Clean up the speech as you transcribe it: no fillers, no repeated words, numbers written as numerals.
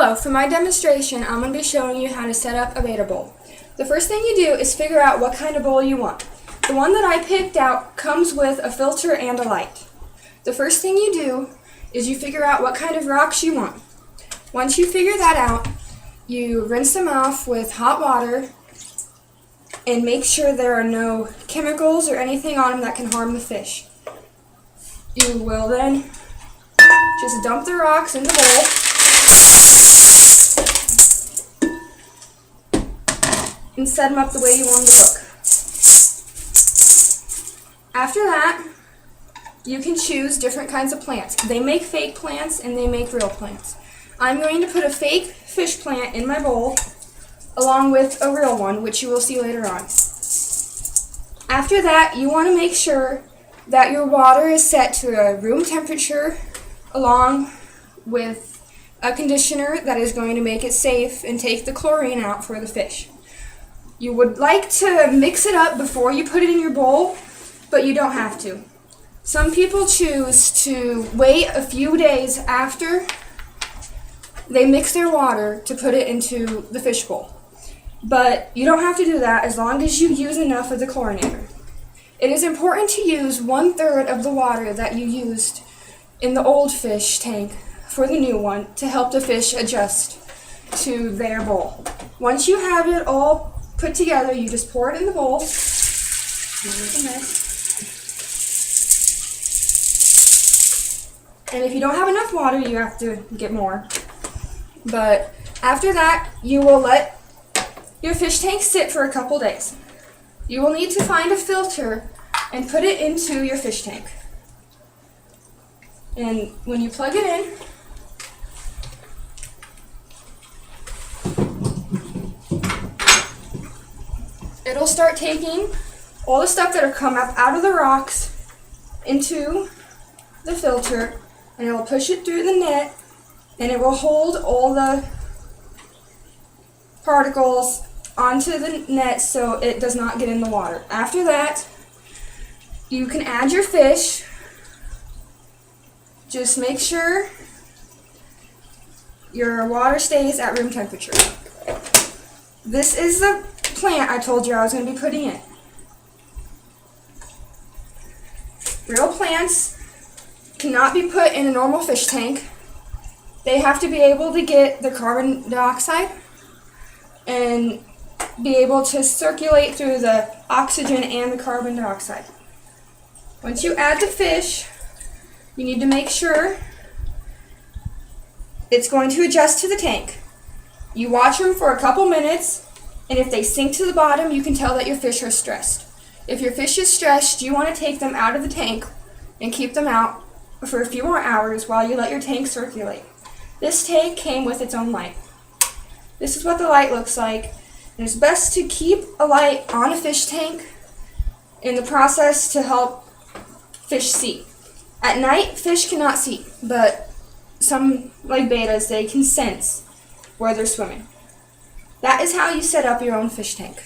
Hello, for my demonstration, I'm going to be showing you how to set up a betta bowl. The first thing you do is figure out what kind of bowl you want. The one that I picked out comes with a filter and a light. The first thing you do is you figure out what kind of rocks you want. Once you figure that out, you rinse them off with hot water and make sure there are no chemicals or anything on them that can harm the fish. You will then just dump the rocks in the bowl. And set them up the way you want them to look. After that, you can choose different kinds of plants. They make fake plants and they make real plants. I'm going to put a fake fish plant in my bowl along with a real one, which you will see later on. After that, you want to make sure that your water is set to a room temperature along with a conditioner that is going to make it safe and take the chlorine out for the fish. You would like to mix it up before you put it in your bowl, but you don't have to. Some people choose to wait a few days after they mix their water to put it into the fish bowl. But you don't have to do that as long as you use enough of the chlorinator. It is important to use 1/3 of the water that you used in the old fish tank for the new one to help the fish adjust to their bowl. Once you have it all put together, you just pour it in the bowl. And if you don't have enough water, you have to get more. But after that, you will let your fish tank sit for a couple days. You will need to find a filter and put it into your fish tank. And when you plug it in, it'll start taking all the stuff that have come up out of the rocks into the filter, and it will push it through the net, and it will hold all the particles onto the net so it does not get in the water. After that, you can add your fish. Just make sure your water stays at room temperature. This is the plant I told you I was going to be putting in. Real plants cannot be put in a normal fish tank. They have to be able to get the carbon dioxide and be able to circulate through the oxygen and the carbon dioxide. Once you add the fish, you need to make sure it's going to adjust to the tank. You watch them for a couple minutes, and if they sink to the bottom, you can tell that your fish are stressed. If your fish is stressed, you want to take them out of the tank and keep them out for a few more hours while you let your tank circulate. This tank came with its own light. This is what the light looks like. And it's best to keep a light on a fish tank in the process to help fish see. At night, fish cannot see, but some, like bettas, they can sense where they're swimming. That is how you set up your own fish tank.